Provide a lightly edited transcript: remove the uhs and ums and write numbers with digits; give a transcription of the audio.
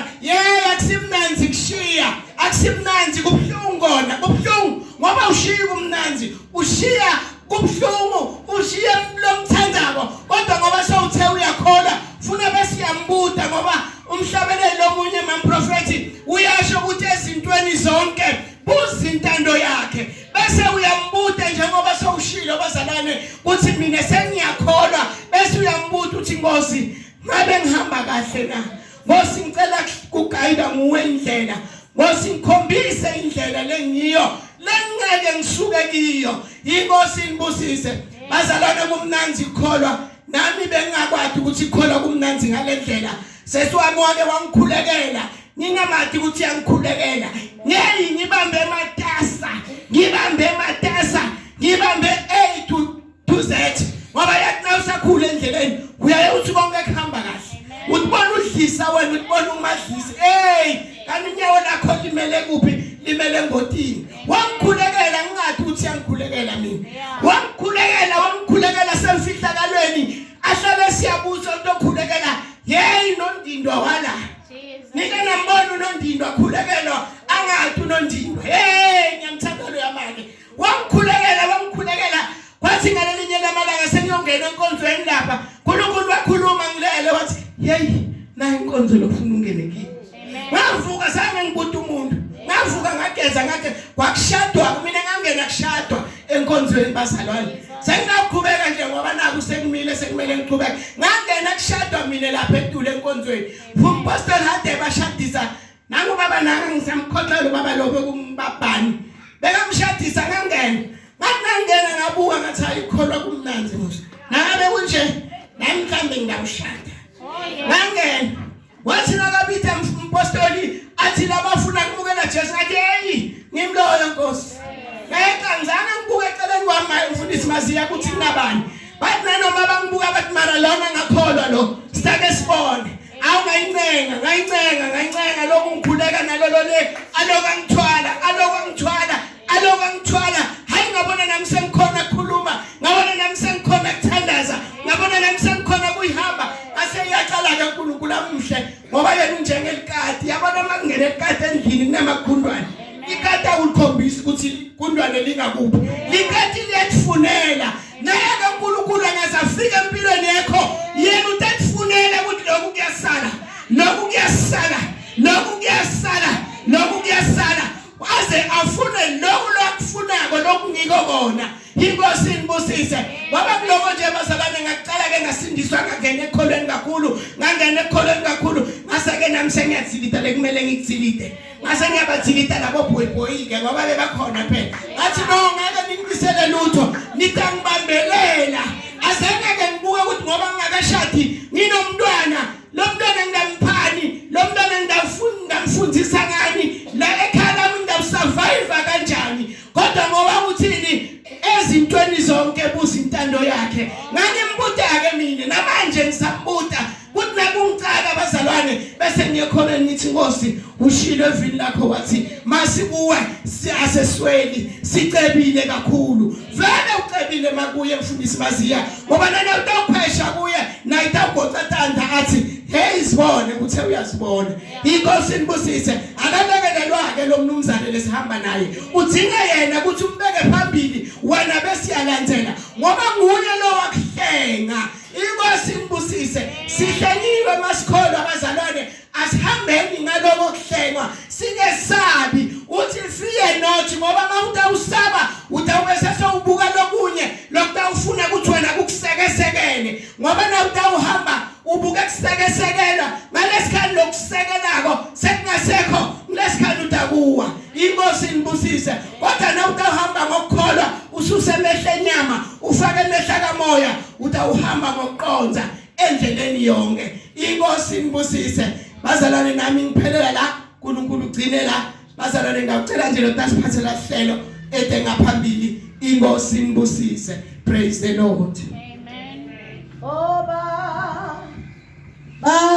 khona akusimnanzi kushiya akusimnanzi kubhlungu kona kubhlungu ngoba ushiya kumnanzi ushiya kubhlungu ushiya lomthandako kodwa ngoba sewuthe uyakholwa ufuna besiyambuda ngoba umhlabeleli lomunye mamprofeti uyasho ukuthi ezintweni zonke buza intando yakhe bese uyambuda njengoba sewushilo bazalwane ukuthi mina sengiyakholwa bese uyambuda uthi Nkosi ngabe ngihamba kahle na Nkosi ngicela ukugayida nguwe indlela Nkosi ngikhombise indlela lengiyo lengeke ngisuke kiyo inkosi inibusise bazalwane kumnanzi ikholwa nami bengakwazi ukuthi ikholwa kumnanzi ngalendlela sesiwami wake wangikhulekela ngingamati ukuthi yangikhulekela ngibambe matasa ngibambe A to Z ngoba yathi nawusakhula endleleni uyaye uthi konke kuhamba kahle utibona udlisa wena utibona umadlisi kanti inyawo lakho limele kuphi limele ngotini wangikhulekela ngingathi uthi yangikhulekela mina wangikhulekela semfihlakalweni ahlale siyabuza ukukhulekela nondindwa wala nika nambona unondindwa khulekelo angathi unondindwa ngiyamthanda lo yamake wangikhulekela kwathi ngalelinye lamalanga sengiyongena enkonzweni lapha uNkulunkulu wakhuluma ngilele wathi na inkonzo lokufuna ungene kimi ngavuka zange ngibuta umuntu ngavuka ngageza kwakushadwa mina ngangena kushadwa enkonzweni bazalwane sengaqhubeka nje ngoba naku sekumele ngiqhubeke ngangena kushadwa mina lapha etule enkonzweni umpastor hade bashadisa nangu baba nanga ngisamkhoxela baba lobe kumbabhani bekamshadisa ngangena ngabuka ngathi ayikholwa kumnanzi musa nangabe kunje nami mhlambe ngawushada ngangena wathi nakabitha umpostoli athi labafuna ukubukela Jesu ngathi ngimloyo Nkosi ngayenzanga ngibuke eceleni kwami umfundisi Maziya ukuthi kunabani bathi nanoma bangibuka bathi mara lona ngakholwa lo sitake sibone ngayincenga lokhu ngikhuleka nalolo le alokangithwala hayi ngabona nami sengikhona ukukhuluma ngabona nami sengikhona ukuthandaza ngabona nami sengikhona kuyihamba aseyaqala ke uNkulunkulu amhle ngoba yena unjengelikati yabona makungena elikati endlini kunamakhundwane ikati awulikhombisa ukuthi ikundwane lingakuphi likati liyakufunela naye kaNkulunkulu angazafika empilweni yakho yena utakufunela ukuthi lokhu kuyasala aze afune lokufunako lokungiko kona inkosi inibusise ngoba kuloko nje bazalwane ngaqala ke ngasindiswa ngangena ekholweni kakhulu ngasake nami sengiyatsilita lekumele ngikusilite ngase ngiyabathilita labo boyboy ke ngoba bebakhona phela ngathi no ngeke ngikusele lutho nitangibambelela azengeke ngibuke ukuthi ngoba ngingakashadi nginomntwana lo mntwana ngidamphani lo mntwana ngidamfundisa ngani la ekhala ngidamsurvive kanjani kodwa ngoba uthini ezintweni zonke buza intando yakhe ngangimbuda ke mina namanje ngisambuda kuthi nakungicaka bazalwane bese ngiyekhona ngithi Nkosi ushilo evini lakho wathi masibuwe siyasesweli sicebile kakhulu vele ucebile makuye mfundisi Maziya ngoba nana utawuphesha kuye na itawugocatanda athi sibone uthe uyasibona inkosi inibusise akalekelelwa ke lo mnumzane lesihamba naye udinga yena ukuthi umbeke phambili wena besiyalandzela ngoba nguye lo wakuhlenga inkosi inibusise sihlengiwe masikholwa abazalwane asihambeni ngaloko kuhlengwa singesabi uthi fiye nothi ngoba mawutawusaba utawubese ubuka lokunye lokutawufuna ukuthi wena kukusekesekele ngoba na utawuhamba ubuke kusekesekela ngalesikhathi lokusekelako sekungasekho ngalesikhathi utakuwa inkosi inibusise kodwa na utahamba ngokukholwa ususe emehle enyama ufake emehle kamoya utawuhamba ngokuqonza endleleni yonke inkosi inibusise bazalwane nami ngiphelela la uNkulunkulu ugcine la bazalwane ngicela nje lotasiphathela hlelo ede ngaphambili inkosi inibusise praise the Lord amen.